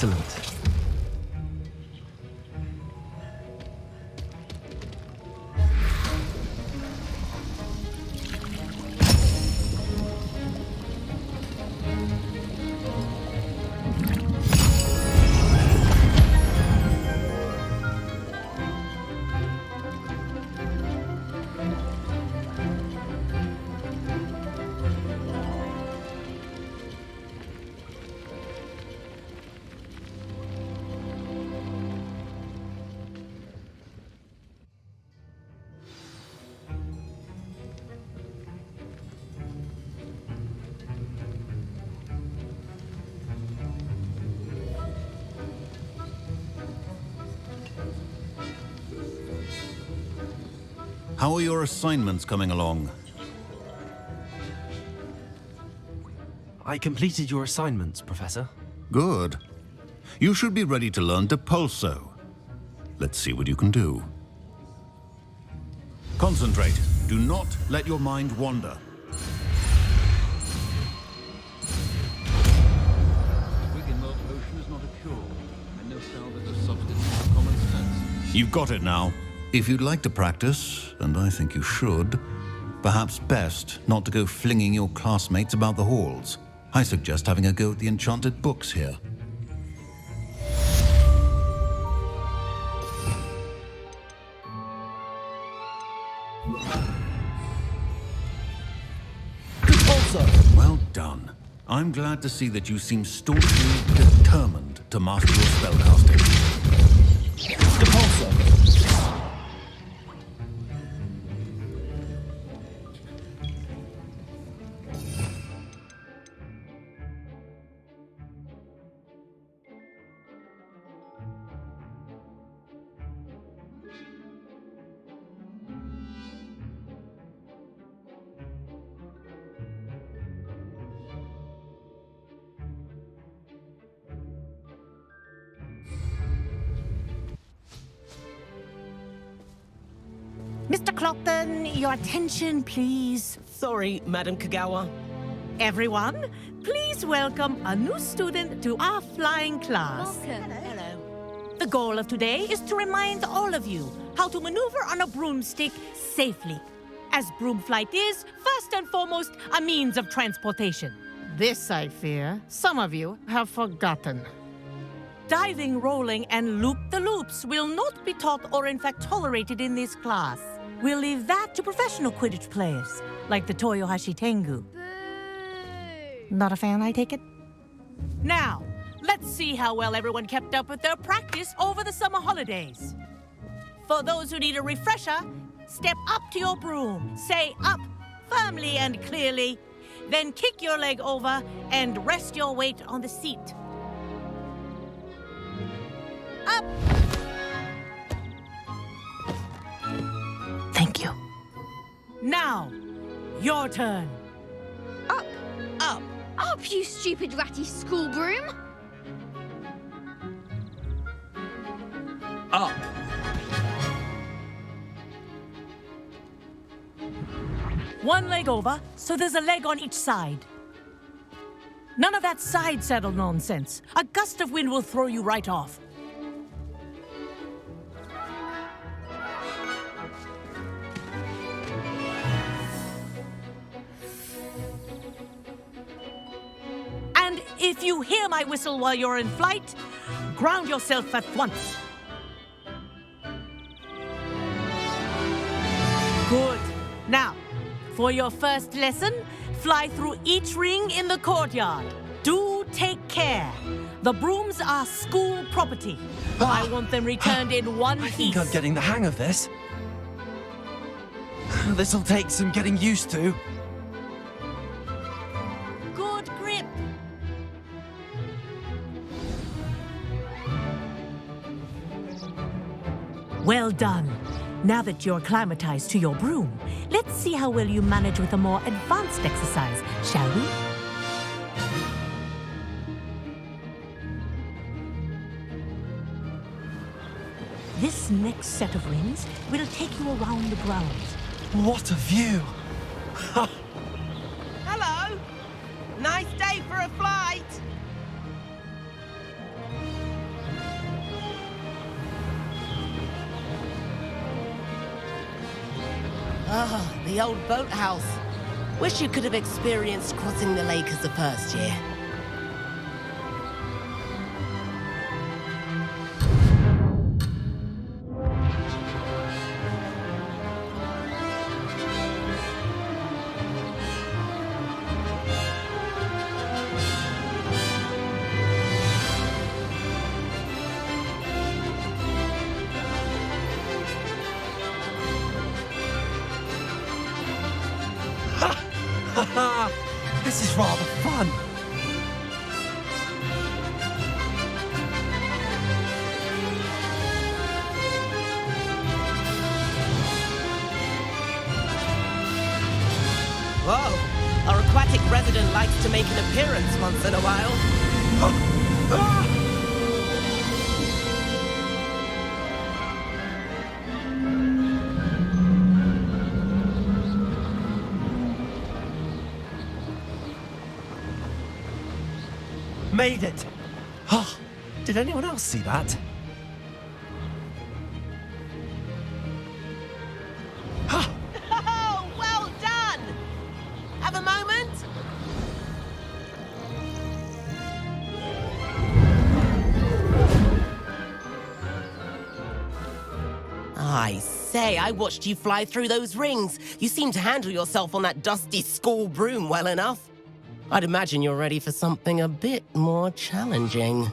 Excellent. How are your assignments coming along? I completed your assignments, Professor. Good. You should be ready to learn Depulso. Let's see what you can do. Concentrate. Do not let your mind wander. You've got it now. If you'd like to practice, and I think you should, perhaps best not to go flinging your classmates about the halls. I suggest having a go at the enchanted books here. Well done. I'm glad to see that you seem staunchly determined to master your spellcasting. Depulso! Mr. Clopton, your attention, please. Sorry, Madam Kagawa. Everyone, please welcome a new student to our flying class. Welcome. Hello. The goal of today is to remind all of you how to maneuver on a broomstick safely, as broom flight is, first and foremost, a means of transportation. This, I fear, some of you have forgotten. Diving, rolling, and loop-the-loops will not be taught or in fact tolerated in this class. We'll leave that to professional Quidditch players, like the Toyohashi Tengu. Boo! Not a fan, I take it? Now, let's see how well everyone kept up with their practice over the summer holidays. For those who need a refresher, step up to your broom, say up firmly and clearly, then kick your leg over and rest your weight on the seat. Up! Thank you. Now, your turn. Up! Up! Up, you stupid ratty school broom! Up! One leg over, so there's a leg on each side. None of that side saddle nonsense. A gust of wind will throw you right off. And if you hear my whistle while you're in flight, ground yourself at once. Good. Now, for your first lesson, fly through each ring in the courtyard. Do take care. The brooms are school property. I want them returned in one piece. I think I'm getting the hang of this. This'll take some getting used to. Good grip. Well done. Now that you're acclimatized to your broom, let's see how well you manage with a more advanced exercise, shall we? This next set of rings will take you around the grounds. What a view! Hello. Nice day for a flight. Oh, the old boathouse. Wish you could have experienced crossing the lake as a first year. This is rather fun. Whoa, our aquatic resident likes to make an appearance once in a while. Made it. Oh, did anyone else see that? Oh, well done! Have a moment? I say, I watched you fly through those rings. You seem to handle yourself on that dusty school broom well enough. I'd imagine you're ready for something a bit more challenging.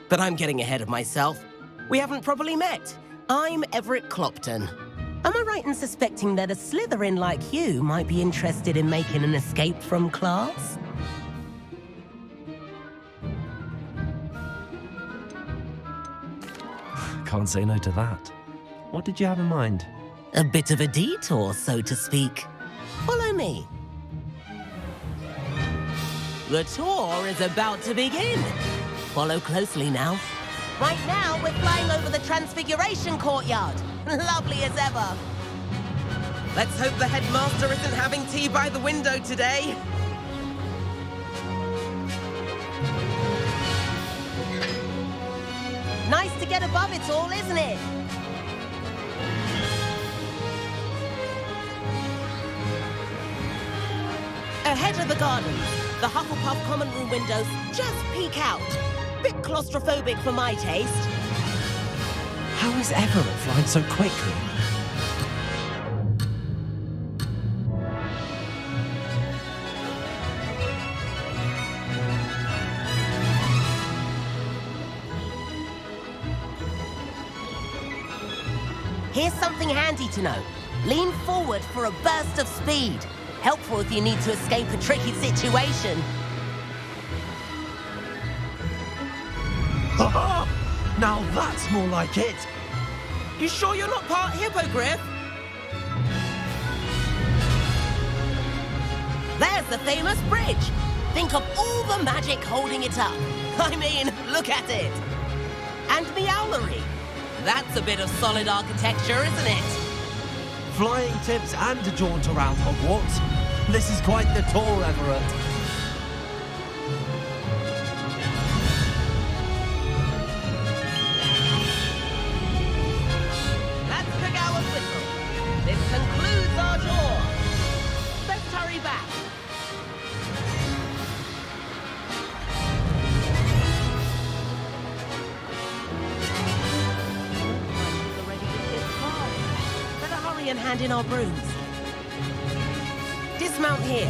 But I'm getting ahead of myself. We haven't properly met. I'm Everett Clopton. Am I right in suspecting that a Slytherin like you might be interested in making an escape from class? Can't say no to that. What did you have in mind? A bit of a detour, so to speak. Follow me. The tour is about to begin. Follow closely now. Right now, we're flying over the Transfiguration Courtyard. Lovely as ever. Let's hope the headmaster isn't having tea by the window today. Nice to get above it all, isn't it? Ahead of the gardens, the Hufflepuff common room windows just peek out. Bit claustrophobic for my taste. How is Everett flying so quickly? Here's something handy to know. Lean forward for a burst of speed. Helpful if you need to escape a tricky situation. Now that's more like it. You sure you're not part hippogriff? There's the famous bridge. Think of all the magic holding it up. I mean, look at it. And Meowlery. That's a bit of solid architecture, isn't it? Flying tips and a jaunt around Hogwarts. This is quite the tour, Everett. That's Kagawa's whistle. This concludes our tour. Let's hurry back. Better hurry and hand in our brooms. Dismount here.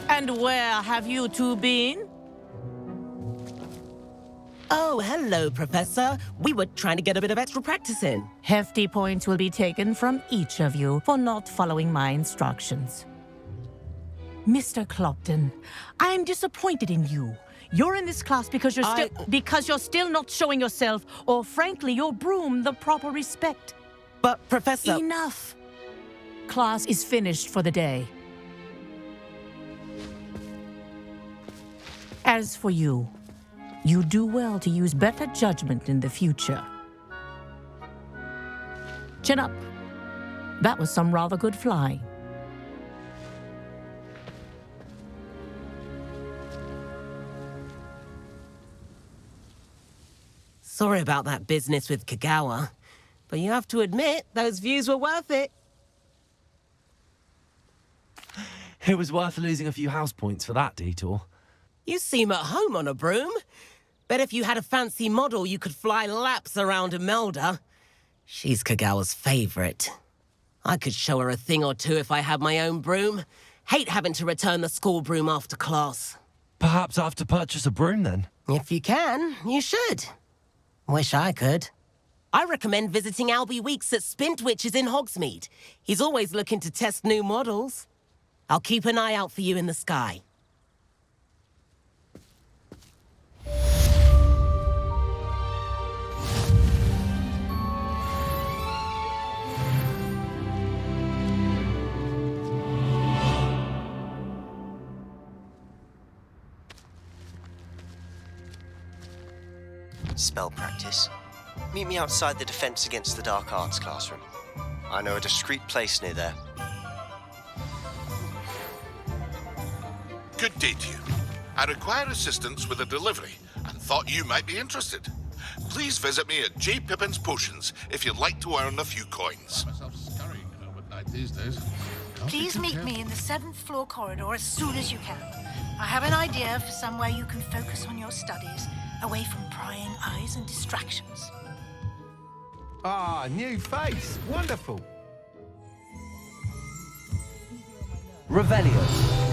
And where have you two been? Oh, hello, Professor. We were trying to get a bit of extra practice in. Hefty points will be taken from each of you for not following my instructions. Mr. Clopton, I'm disappointed in you. You're in this class because you're still not showing yourself, or frankly, your broom the proper respect. But, Professor... Enough. Class is finished for the day. As for you, You do well to use better judgment in the future. Chin up. That was some rather good flying. Sorry about that business with Kagawa, but you have to admit, those views were worth it. It was worth losing a few house points for that detour. You seem at home on a broom. Bet if you had a fancy model, you could fly laps around Imelda. She's Kagawa's favorite. I could show her a thing or two if I had my own broom. Hate having to return the school broom after class. Perhaps I have to purchase a broom then. If you can, you should. Wish I could. I recommend visiting Albie Weeks at Spintwitches in Hogsmeade. He's always looking to test new models. I'll keep an eye out for you in the sky. Spell practice. Meet me outside the Defense Against the Dark Arts classroom. I know a discreet place near there. Good day to you. I require assistance with a delivery and thought you might be interested. Please visit me at J. Pippin's Potions if you'd like to earn a few coins. Please meet me in the 7th floor corridor as soon as you can. I have an idea for somewhere you can focus on your studies, away from prying eyes and distractions. Ah, new face. Wonderful. Revelio.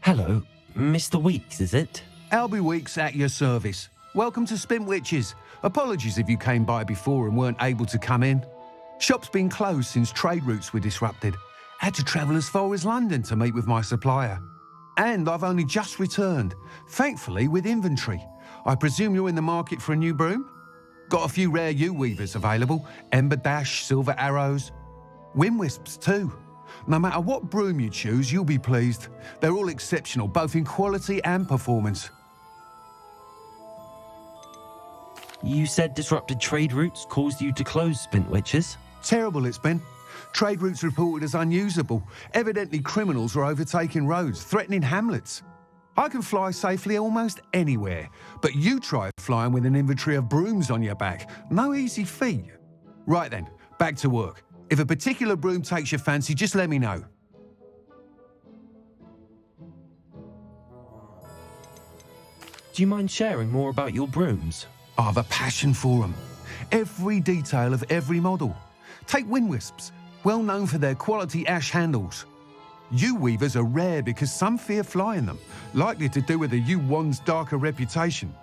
Hello, Mr. Weeks, is it? Albie Weeks at your service. Welcome to Spintwitches. Apologies if you came by before and weren't able to come in. Shop's been closed since trade routes were disrupted. Had to travel as far as London to meet with my supplier. And I've only just returned, thankfully with inventory. I presume you're in the market for a new broom? Got a few rare U-weavers available, Ember Dash, Silver Arrows, Wind Wisps too. No matter what broom you choose, you'll be pleased. They're all exceptional, both in quality and performance. You said disrupted trade routes caused you to close Spintwitches? Terrible it's been. Trade routes reported as unusable. Evidently criminals were overtaking roads, threatening hamlets. I can fly safely almost anywhere, but you try flying with an inventory of brooms on your back. No easy feat. Right then, back to work. If a particular broom takes your fancy, just let me know. Do you mind sharing more about your brooms? I have a passion for them. Every detail of every model. Take Wind Wisps, well known for their quality ash handles. U-weavers are rare because some fear flying them, likely to do with the U-wand's darker reputation.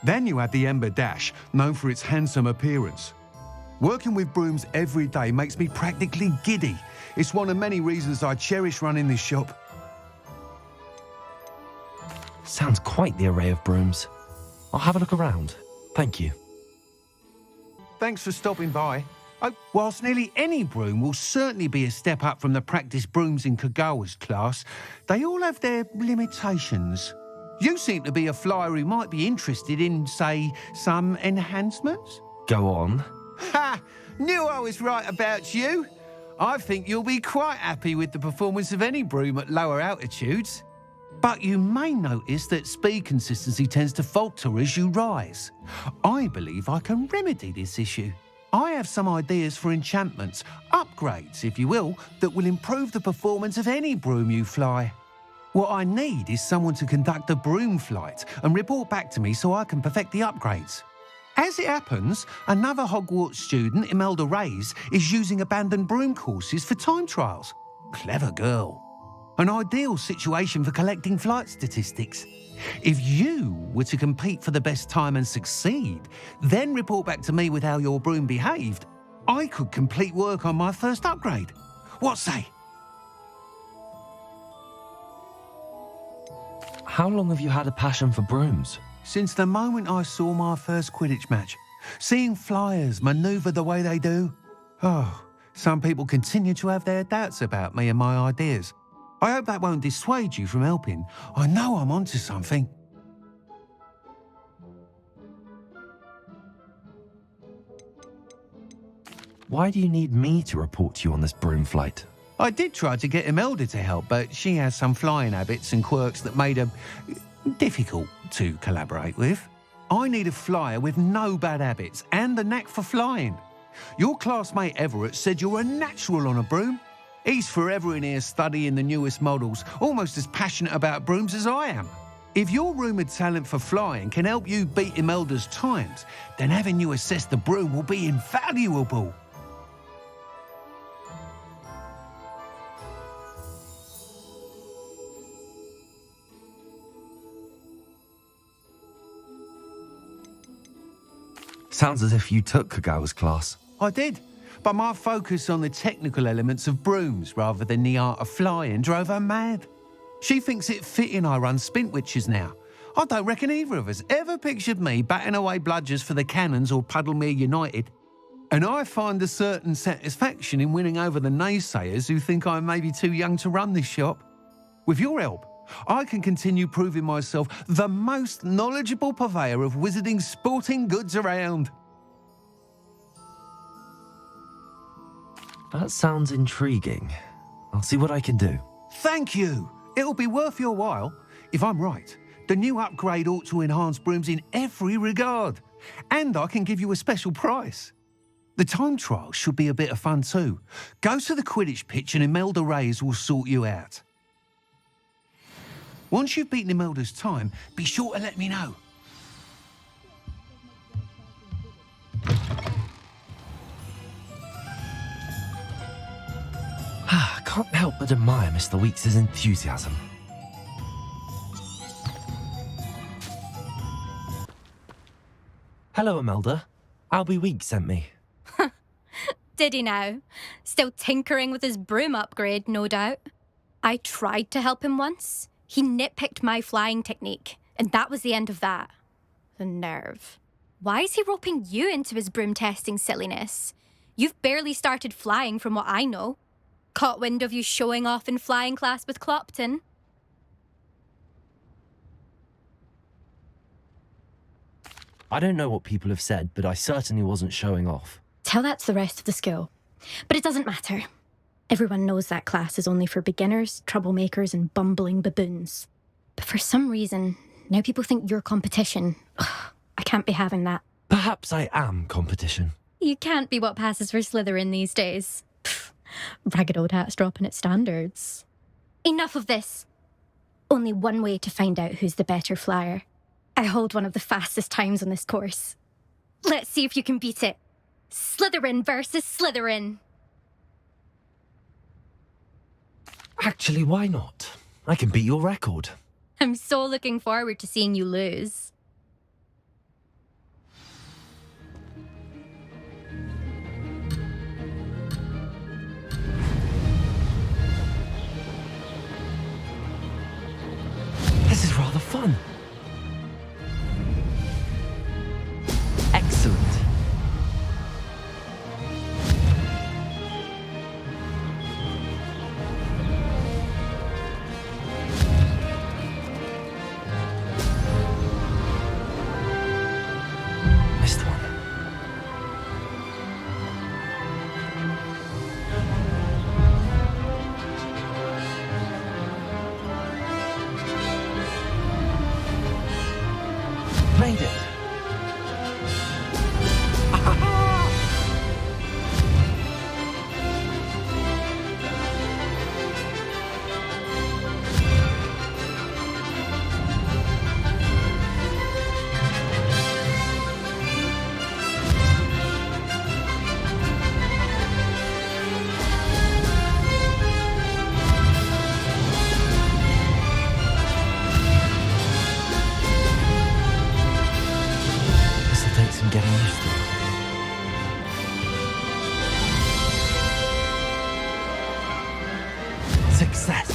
Then you have the Ember Dash, known for its handsome appearance. Working with brooms every day makes me practically giddy. It's one of many reasons I cherish running this shop. Sounds quite the array of brooms. I'll have a look around. Thank you. Thanks for stopping by. Whilst nearly any broom will certainly be a step up from the practice brooms in Kagawa's class, they all have their limitations. You seem to be a flyer who might be interested in, say, some enhancements? Go on. Ha! Knew I was right about you. I think you'll be quite happy with the performance of any broom at lower altitudes. But you may notice that speed consistency tends to falter as you rise. I believe I can remedy this issue. I have some ideas for enchantments, upgrades, if you will, that will improve the performance of any broom you fly. What I need is someone to conduct a broom flight and report back to me so I can perfect the upgrades. As it happens, another Hogwarts student, Imelda Reyes, is using abandoned broom courses for time trials. Clever girl. An ideal situation for collecting flight statistics. If you were to compete for the best time and succeed, then report back to me with how your broom behaved, I could complete work on my first upgrade. What say? How long have you had a passion for brooms? Since the moment I saw my first Quidditch match. Seeing flyers manoeuvre the way they do. Oh, Some people continue to have their doubts about me and my ideas. I hope that won't dissuade you from helping. I know I'm onto something. Why do you need me to report to you on this broom flight? I did try to get Imelda to help, but she has some flying habits and quirks that made her difficult to collaborate with. I need a flyer with no bad habits and the knack for flying. Your classmate Everett said you're a natural on a broom. He's forever in here studying the newest models, almost as passionate about brooms as I am. If your rumoured talent for flying can help you beat Imelda's times, then having you assess the broom will be invaluable. Sounds as if you took Kagawa's class. I did, but my focus on the technical elements of brooms rather than the art of flying drove her mad. She thinks it fitting I run Spintwitches now. I don't reckon either of us ever pictured me batting away bludgers for the Cannons or Puddlemere United. And I find a certain satisfaction in winning over the naysayers who think I'm maybe too young to run this shop. With your help, I can continue proving myself the most knowledgeable purveyor of wizarding sporting goods around. That sounds intriguing. I'll see what I can do. Thank you. It'll be worth your while. If I'm right, the new upgrade ought to enhance brooms in every regard. And I can give you a special price. The time trial should be a bit of fun too. Go to the Quidditch pitch and Imelda Reyes will sort you out. Once you've beaten Imelda's time, be sure to let me know. I can't help but admire Mr. Weeks' enthusiasm. Hello, Imelda. Albie Weeks sent me. Did he now? Still tinkering with his broom upgrade, no doubt. I tried to help him once. He nitpicked my flying technique, and that was the end of that. The nerve. Why is he roping you into his broom testing silliness? You've barely started flying from what I know. Caught wind of you showing off in flying class with Clopton. I don't know what people have said, but I certainly wasn't showing off. Tell that to the rest of the school. But it doesn't matter. Everyone knows that class is only for beginners, troublemakers, and bumbling baboons. But for some reason, now people think you're competition. Ugh, I can't be having that. Perhaps I am competition. You can't be what passes for Slytherin these days. Pfft, ragged old hat's dropping its standards. Enough of this. Only one way to find out who's the better flyer. I hold one of the fastest times on this course. Let's see if you can beat it. Slytherin versus Slytherin. Actually, why not? I can beat your record. I'm so looking forward to seeing you lose. This is rather fun. Excellent. Missed one. Made it. This'll take some getting used to. Success!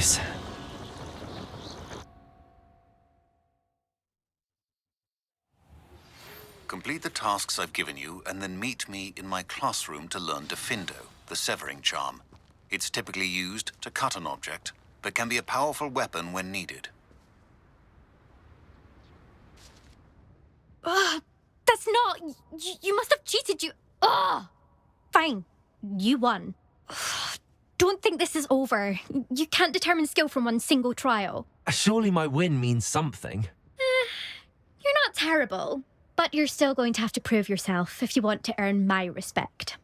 this. Complete the tasks I've given you, and then meet me in my classroom to learn Defindo, the severing charm. It's typically used to cut an object, but can be a powerful weapon when needed. Ugh, that's not... You must have cheated, you... Ugh! Fine. You won. Ugh, don't think this is over. You can't determine skill from one single trial. Surely my win means something. You're not terrible, but you're still going to have to prove yourself if you want to earn my respect.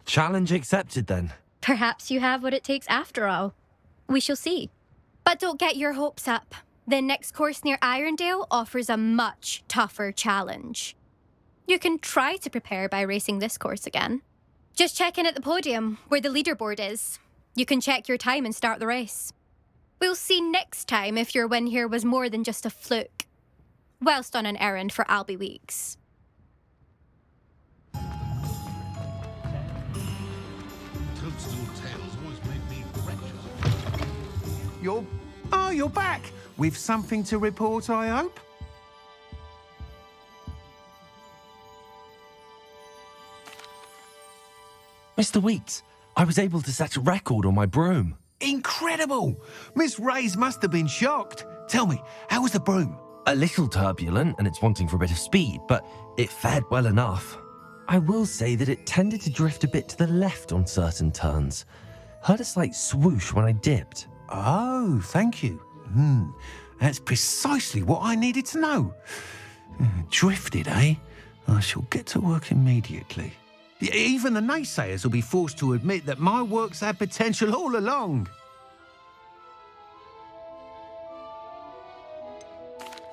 Challenge accepted, then. Perhaps you have what it takes after all. We shall see. But don't get your hopes up. The next course near Irondale offers a much tougher challenge. You can try to prepare by racing this course again. Just check in at the podium, where the leaderboard is. You can check your time and start the race. We'll see next time if your win here was more than just a fluke. Whilst on an errand for Albie Weeks. You're back! With something to report, I hope? Mr. Weeks, I was able to set a record on my broom. Incredible! Miss Reyes must have been shocked. Tell me, how was the broom? A little turbulent, and it's wanting for a bit of speed, but it fared well enough. I will say that it tended to drift a bit to the left on certain turns. Heard a slight swoosh when I dipped. Oh, thank you. That's precisely what I needed to know. Drifted, eh? I shall get to work immediately. Even the naysayers will be forced to admit that my work's had potential all along.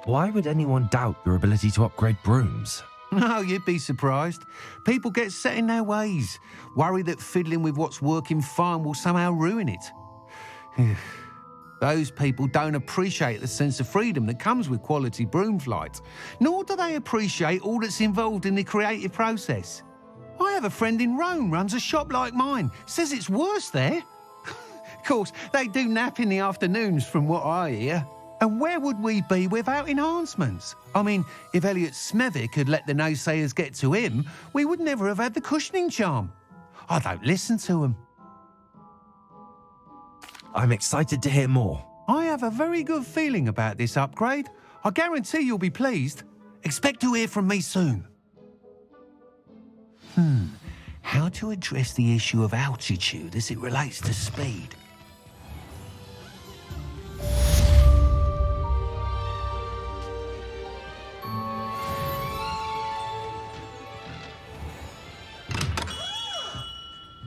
Why would anyone doubt your ability to upgrade brooms? No, you'd be surprised. People get set in their ways, worry that fiddling with what's working fine will somehow ruin it. Those people don't appreciate the sense of freedom that comes with quality broom flight, nor do they appreciate all that's involved in the creative process. I have a friend in Rome runs a shop like mine, says it's worse there. Of course, they do nap in the afternoons from what I hear. And where would we be without enhancements? I mean, if Elliot Smethwick had let the naysayers get to him, we would never have had the cushioning charm. I don't listen to them. I'm excited to hear more. I have a very good feeling about this upgrade. I guarantee you'll be pleased. Expect to hear from me soon. How to address the issue of altitude as it relates to speed?